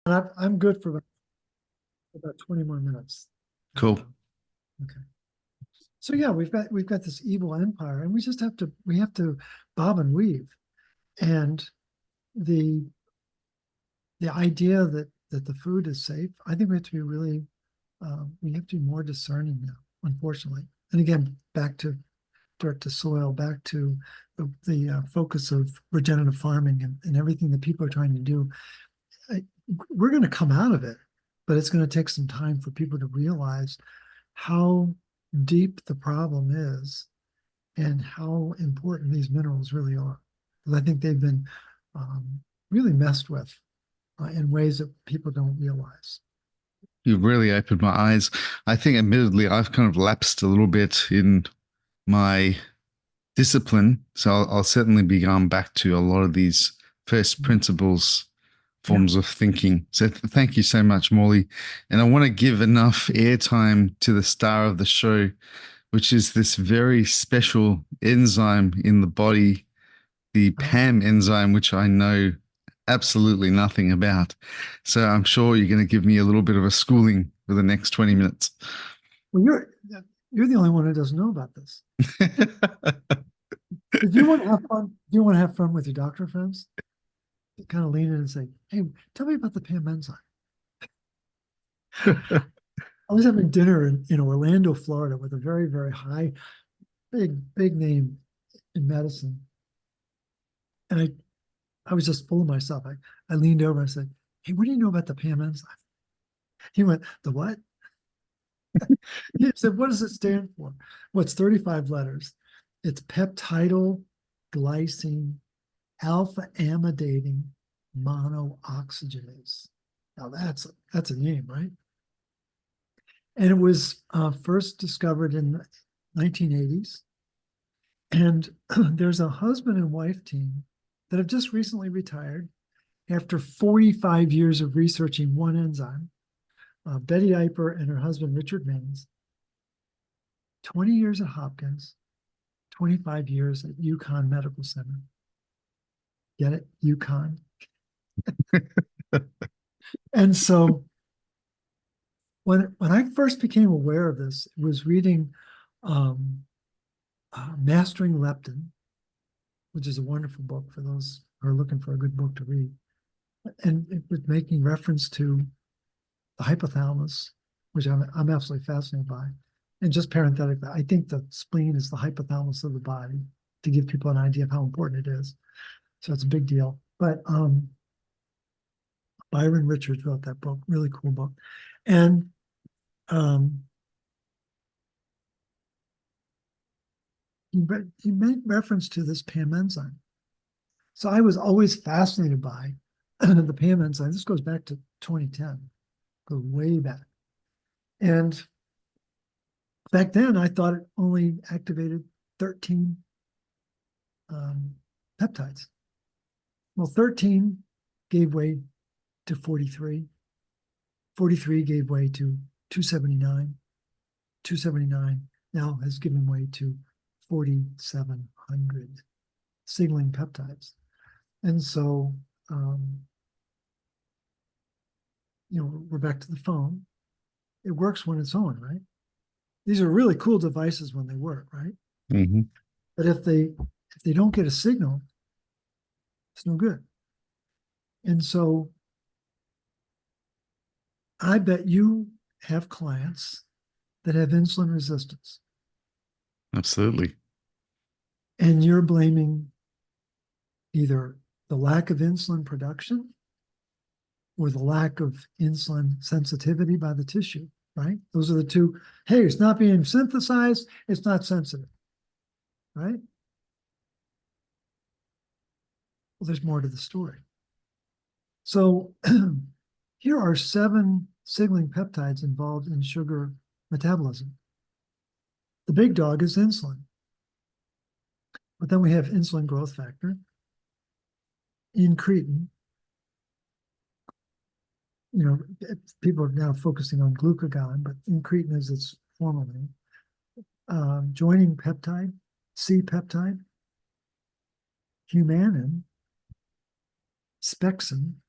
And I'm good for about 20 more minutes. Cool. Okay. So yeah, we've got this evil empire, and we have to bob and weave. And the idea that the food is safe, I think we have to be really we have to be more discerning now, unfortunately. And again, back to dirt to soil, back to the focus of regenerative farming and everything that people are trying to do. We're going to come out of it, but it's going to take some time for people to realize how deep the problem is and how important these minerals really are. Because I think they've been really messed with in ways that people don't realize. You've really opened my eyes. I think, admittedly, I've kind of lapsed a little bit in my discipline. So I'll certainly be going back to a lot of these first principles forms of thinking. So thank you so much, Morley. And I want to give enough airtime to the star of the show, which is this very special enzyme in the body, the PAM enzyme, which I know absolutely nothing about. So I'm sure you're going to give me a little bit of a schooling for the next 20 minutes. Well, you're the only one who doesn't know about this. If you want to have fun, do you want to have fun with your doctor friends? You kind of lean in and say, "Hey, tell me about the PAM enzyme." I was having dinner in Orlando, Florida, with a very, very high, big name in medicine, and I was just full of myself. I leaned over and I said, "Hey, what do you know about the PAM enzyme?" He went, "The what?" He said, "What does it stand for?" Well, it's 35 letters. It's peptidyl-glycine alpha-amidating monooxygenase. Now that's a name, right? And it was first discovered in the 1980s. And there's a husband and wife team that have just recently retired after 45 years of researching one enzyme. Betty Eiper and her husband, Richard Maines, 20 years at Hopkins, 25 years at UConn Medical Center. Get it? UConn. And so when I first became aware of this, it was reading Mastering Leptin, which is a wonderful book for those who are looking for a good book to read. And it was making reference to the hypothalamus, which I'm absolutely fascinated by. And just parenthetically, I think the spleen is the hypothalamus of the body, to give people an idea of how important it is. So it's a big deal. But Byron Richards wrote that book, really cool book. And he made reference to this PAM enzyme. So I was always fascinated by the PAM enzyme. This goes back to 2010, goes way back. And back then, I thought it only activated 13 peptides. Well, 13 gave way to 43. 43 gave way to 279. 279 now has given way to 4,700 signaling peptides. And so, we're back to the phone. It works when it's on, right? These are really cool devices when they work, right? Mm-hmm. But if they don't get a signal, it's no good. And so I bet you have clients that have insulin resistance. Absolutely. And you're blaming either the lack of insulin production or the lack of insulin sensitivity by the tissue, right? Those are the two. Hey, it's not being synthesized, it's not sensitive, right? Well, there's more to the story. So here are 7 signaling peptides involved in sugar metabolism. The big dog is insulin. But then we have insulin growth factor, incretin. People are now focusing on glucagon, but incretin is its formal name. Joining peptide, C-peptide, humanin, spexin,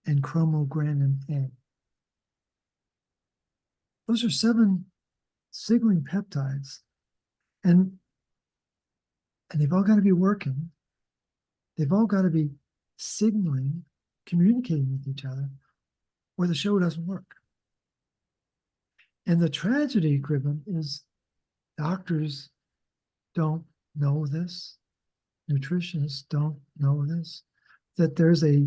and chromogranin A. Those are 7 signaling peptides, and they've all got to be working. They've all got to be signaling, communicating with each other, or the show doesn't work. And the tragedy, Kriben, is doctors don't know this. Nutritionists don't know this, that there's a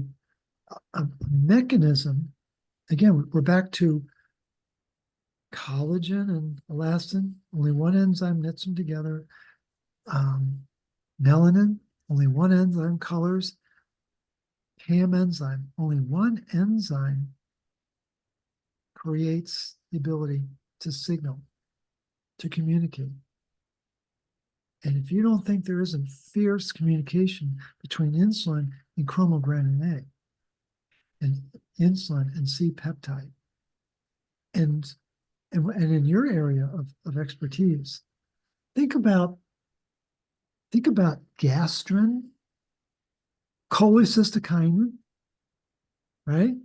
mechanism. Again, we're back to collagen and elastin. Only one enzyme knits them together. Melanin, only one enzyme colors. PAM enzyme, only one enzyme creates the ability to signal, to communicate. And if you don't think there isn't fierce communication between insulin and chromogranin A, and insulin and C-peptide, and in your area of expertise, think about gastrin, cholecystokinin, right?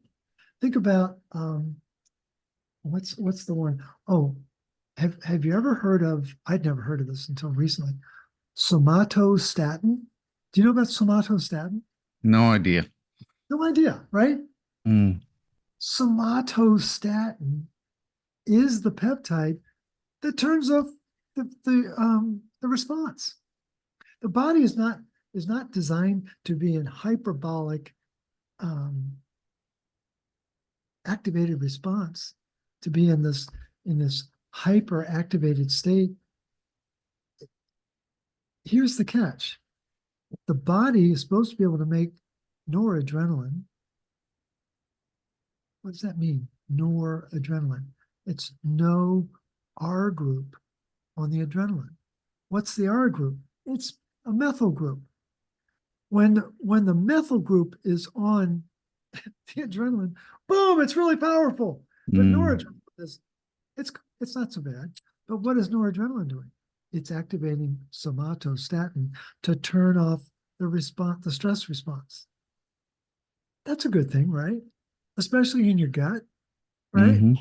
Think about what's the one? Oh, have you ever heard of? I'd never heard of this until recently. Somatostatin. Do you know about somatostatin? No idea. No idea, right? Mm. Somatostatin is the peptide that turns off the response. The body is not designed to be in hyperbolic activated response, to be in this hyper activated state. Here's the catch. The body is supposed to be able to make noradrenaline. What does that mean? Noradrenaline. It's no R group on the adrenaline. What's the R group? It's a methyl group. When the methyl group is on the adrenaline, boom, it's really powerful. But noradrenaline is, it's not so bad. But what is noradrenaline doing? It's activating somatostatin to turn off the response, the stress response. That's a good thing, right? Especially in your gut, right? Mm-hmm.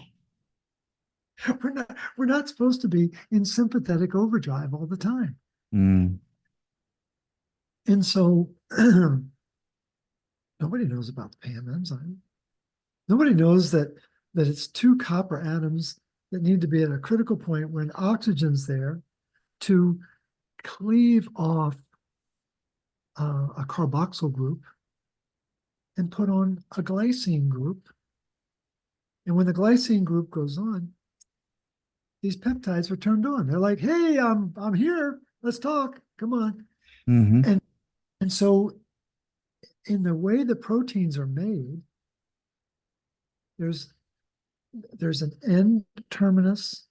We're not supposed to be in sympathetic overdrive all the time. Mm. And so nobody knows about the PAM enzyme. Nobody knows that it's 2 copper atoms that need to be at a critical point when oxygen's there to cleave off a carboxyl group and put on a glycine group. And when the glycine group goes on, these peptides are turned on. They're like, hey, I'm here. Let's talk. Come on. Mm-hmm. And so in the way the proteins are made, there's an N terminus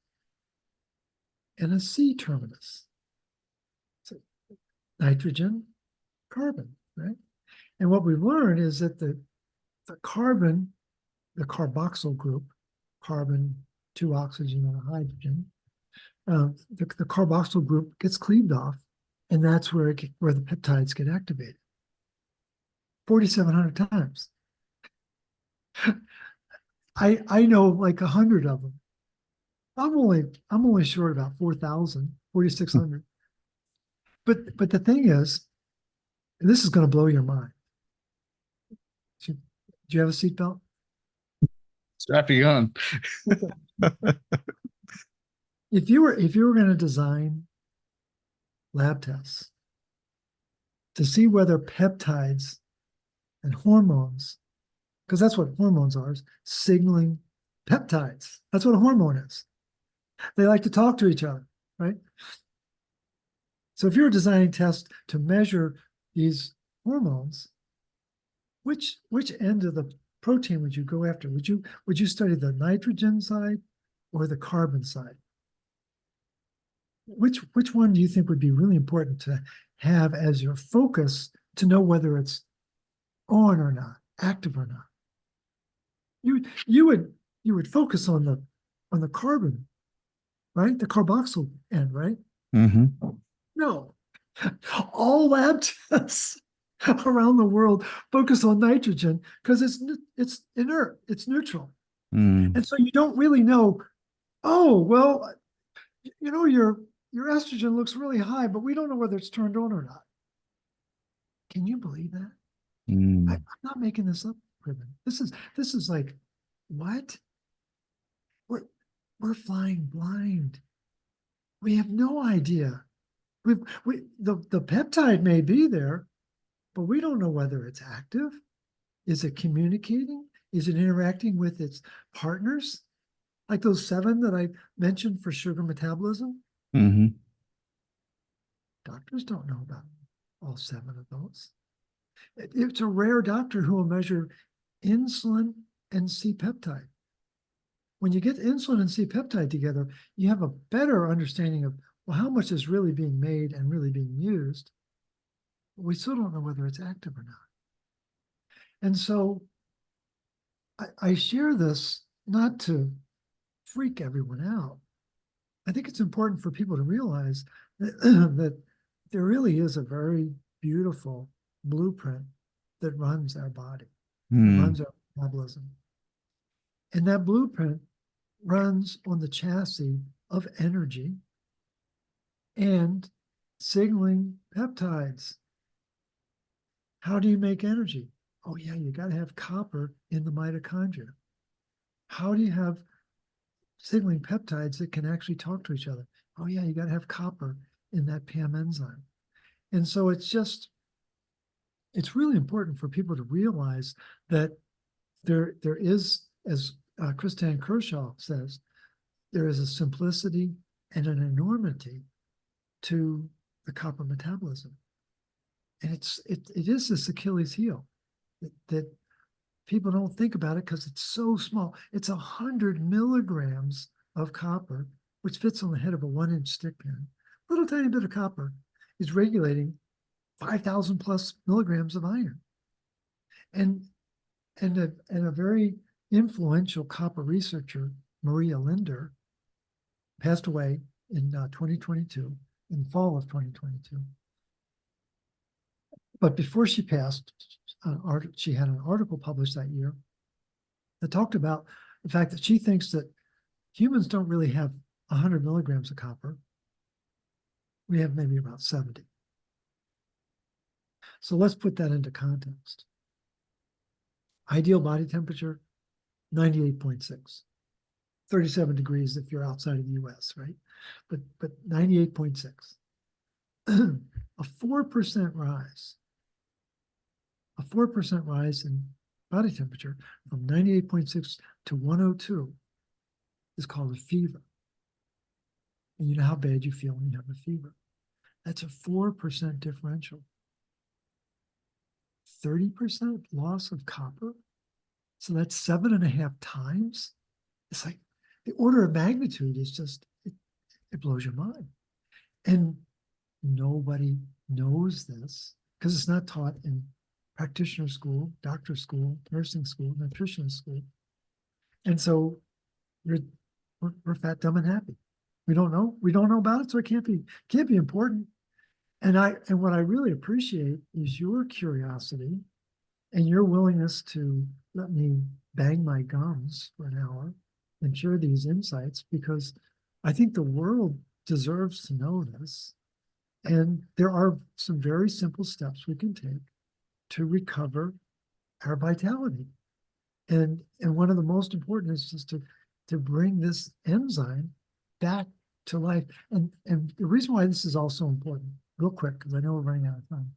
and a C terminus. So nitrogen, carbon, right? And what we learned is that the carbon, the carboxyl group, carbon, 2 oxygen and a hydrogen, the carboxyl group gets cleaved off, and that's where the peptides get activated. 4,700 times. I know like 100 of them. I'm only short about 4,000, 4,600. But the thing is, and this is going to blow your mind. Do you have a seatbelt? Strap you on. If you were going to design lab tests to see whether peptides and hormones, because that's what hormones are, is signaling peptides. That's what a hormone is. They like to talk to each other, right? So if you were designing tests to measure these hormones, which end of the protein would you go after? Would you study the nitrogen side or the carbon side? Which one do you think would be really important to have as your focus to know whether it's on or not, active or not? You would focus on the carbon, right? The carboxyl end, right? Mm-hmm. No. All lab tests around the world focus on nitrogen because it's inert, it's neutral. Mm. And so you don't really know, oh, well, your estrogen looks really high, but we don't know whether it's turned on or not. Can you believe that? I'm not making this up, Kriben. This is like, what? We're flying blind. We have no idea. The peptide may be there, but we don't know whether it's active. Is it communicating? Is it interacting with its partners? Like those 7 that I mentioned for sugar metabolism? Mm-hmm. Doctors don't know about all 7 of those. It's a rare doctor who will measure insulin and C-peptide. When you get insulin and C-peptide together, you have a better understanding of, well, how much is really being made and really being used. But we still don't know whether it's active or not. And so I share this not to freak everyone out. I think it's important for people to realize that there really is a very beautiful blueprint that runs our body, that runs our metabolism. And that blueprint runs on the chassis of energy and signaling peptides. How do you make energy? Oh, yeah, you got to have copper in the mitochondria. How do you have signaling peptides that can actually talk to each other? Oh, yeah, you got to have copper in that PAM enzyme. And so it's really important for people to realize that there is, as Kristan Kershaw says, there is a simplicity and an enormity to the copper metabolism. And it is this Achilles heel that people don't think about it because it's so small. It's 100 milligrams of copper, which fits on the head of a 1-inch stick pin. Little tiny bit of copper is regulating 5,000 plus milligrams of iron. And a very influential copper researcher, Maria Linder, passed away in 2022, in fall of 2022. But before she passed, she had an article published that year that talked about the fact that she thinks that humans don't really have 100 milligrams of copper. We have maybe about 70. So let's put that into context. Ideal body temperature, 98.6. 37 degrees if you're outside of the US, right? But 98.6. A 4% rise. A 4% rise in body temperature from 98.6 to 102 is called a fever. And you know how bad you feel when you have a fever. That's a 4% differential. 30% loss of copper. So that's 7.5 times. It's like the order of magnitude is just, it blows your mind. And nobody knows this because it's not taught in practitioner school, doctor school, nursing school, nutritionist school. And so we're fat, dumb, and happy. We don't know about it, so it can't be important. And what I really appreciate is your curiosity and your willingness to let me bang my gums for an hour and share these insights, because I think the world deserves to know this. And there are some very simple steps we can take to recover our vitality. And one of the most important is just to bring this enzyme back to life. And the reason why this is also important, real quick, because I know we're running out of time.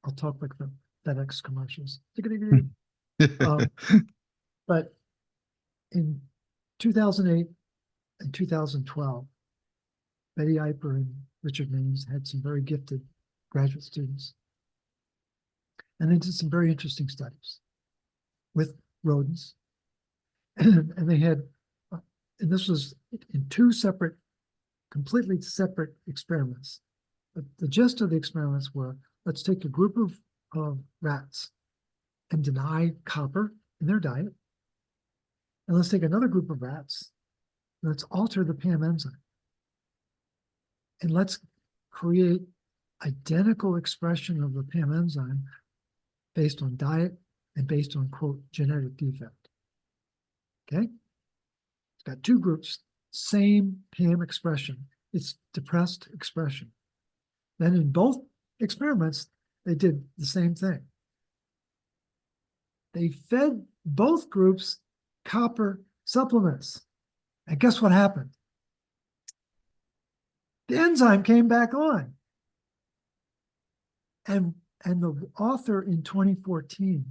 I'll talk like the FedEx commercials. But in 2008 and 2012, Betty Eiper and Richard Maines had some very gifted graduate students. And they did some very interesting studies with rodents. And they had, and this was in 2 separate, completely separate experiments. But the gist of the experiments were, let's take a group of rats and deny copper in their diet. And let's take another group of rats and let's alter the PAM enzyme. And let's create identical expression of the PAM enzyme based on diet and based on, quote, genetic defect. Okay? It's got two groups, same PAM expression. It's depressed expression. Then in both experiments, they did the same thing. They fed both groups copper supplements. And guess what happened? The enzyme came back on. And the author in 2014,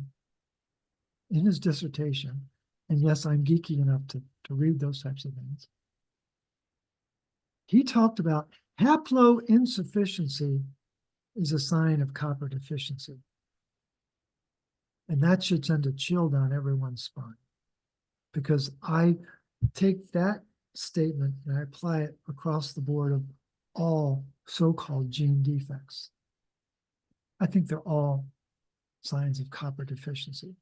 in his dissertation, and yes, I'm geeky enough to read those types of things, he talked about haploinsufficiency is a sign of copper deficiency. And that should send a chill down everyone's spine, because I take that statement and I apply it across the board of all so-called gene defects. I think they're all signs of copper deficiency.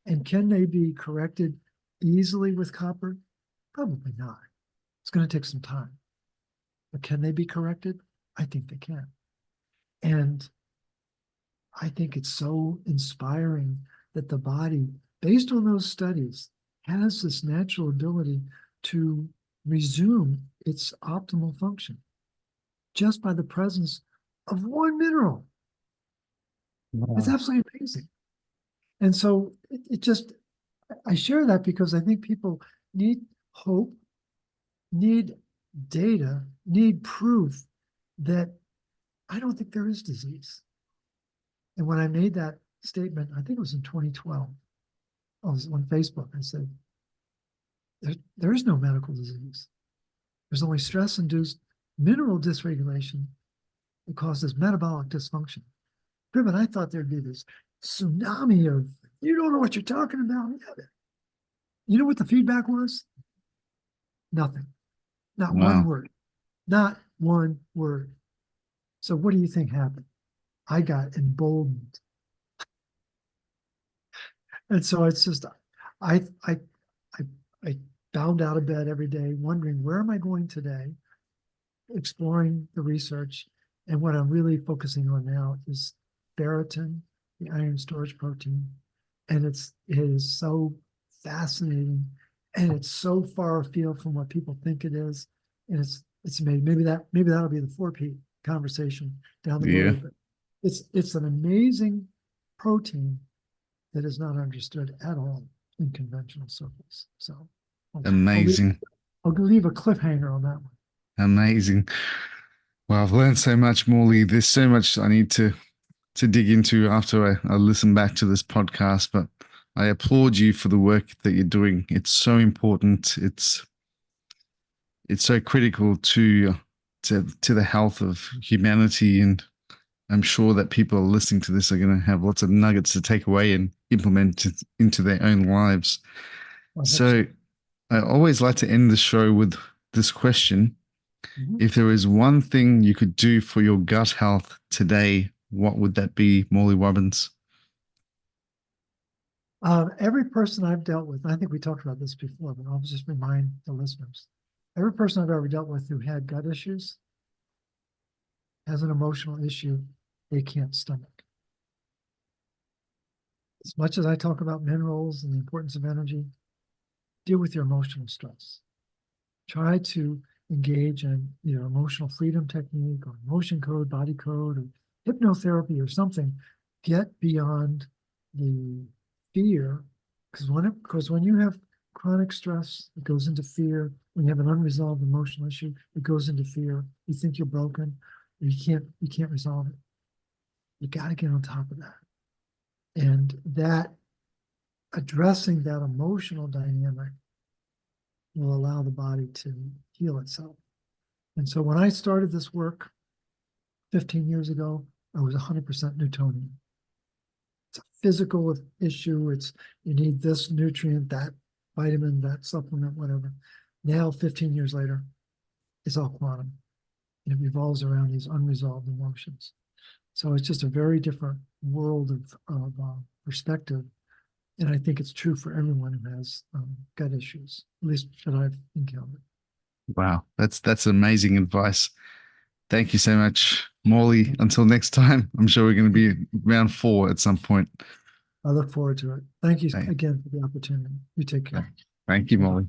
And can they be corrected easily with copper? Probably not. It's going to take some time. But can they be corrected? I think they can. And I think it's so inspiring that the body, based on those studies, has this natural ability to resume its optimal function just by the presence of one mineral. Wow. It's absolutely amazing. And so it just, I share that because I think people need hope, need data, need proof that I don't think there is disease. And when I made that statement, I think it was in 2012, I was on Facebook, I said, there is no medical disease. There's only stress-induced mineral dysregulation that causes metabolic dysfunction. Kriben, I thought there'd be this tsunami of, you don't know what you're talking about. You know what the feedback was? Nothing. Not one word. Not one word. So what do you think happened? I got emboldened. And so it's just, I bound out of bed every day, wondering, where am I going today? Exploring the research. And what I'm really focusing on now is ferritin, the iron storage protein. And it is so fascinating. And it's so far afield from what people think it is. And it's amazing. Maybe that'll be the 4P conversation down the road. But it's an amazing protein that is not understood at all in conventional circles. So amazing. I'll leave a cliffhanger on that one. Amazing. Well, I've learned so much, Morley. There's so much I need to dig into after I listen back to this podcast, but I applaud you for the work that you're doing. It's so important. It's so critical to the health of humanity, and I'm sure that people listening to this are going to have lots of nuggets to take away and implement into their own lives. So I always like to end the show with this question. Mm-hmm. If there is one thing you could do for your gut health today, what would that be, Morley Robbins? Every person I've dealt with, I think we talked about this before, but I'll just remind the listeners. Every person I've ever dealt with who had gut issues has an emotional issue they can't stomach. As much as I talk about minerals and the importance of energy, deal with your emotional stress. Try to engage in either emotional freedom technique or emotion code, body code, or hypnotherapy or something. Get beyond the fear, because when you have chronic stress, it goes into fear. When you have an unresolved emotional issue, it goes into fear. You think you're broken, or you can't resolve it. You got to get on top of that. And that addressing that emotional dynamic will allow the body to heal itself. And so when I started this work 15 years ago, I was 100% Newtonian. It's a physical issue. It's you need this nutrient, that vitamin, that supplement, whatever. Now, 15 years later, it's all quantum. And it revolves around these unresolved emotions. So it's just a very different world of perspective. And I think it's true for everyone who has gut issues, at least that I've encountered. Wow, that's amazing advice. Thank you so much, Morley, until next time, I'm sure we're going to be round 4 at some point. I look forward to it. Thank you Thank- again for the opportunity. You take care. Thank you, Bye-bye. Morley.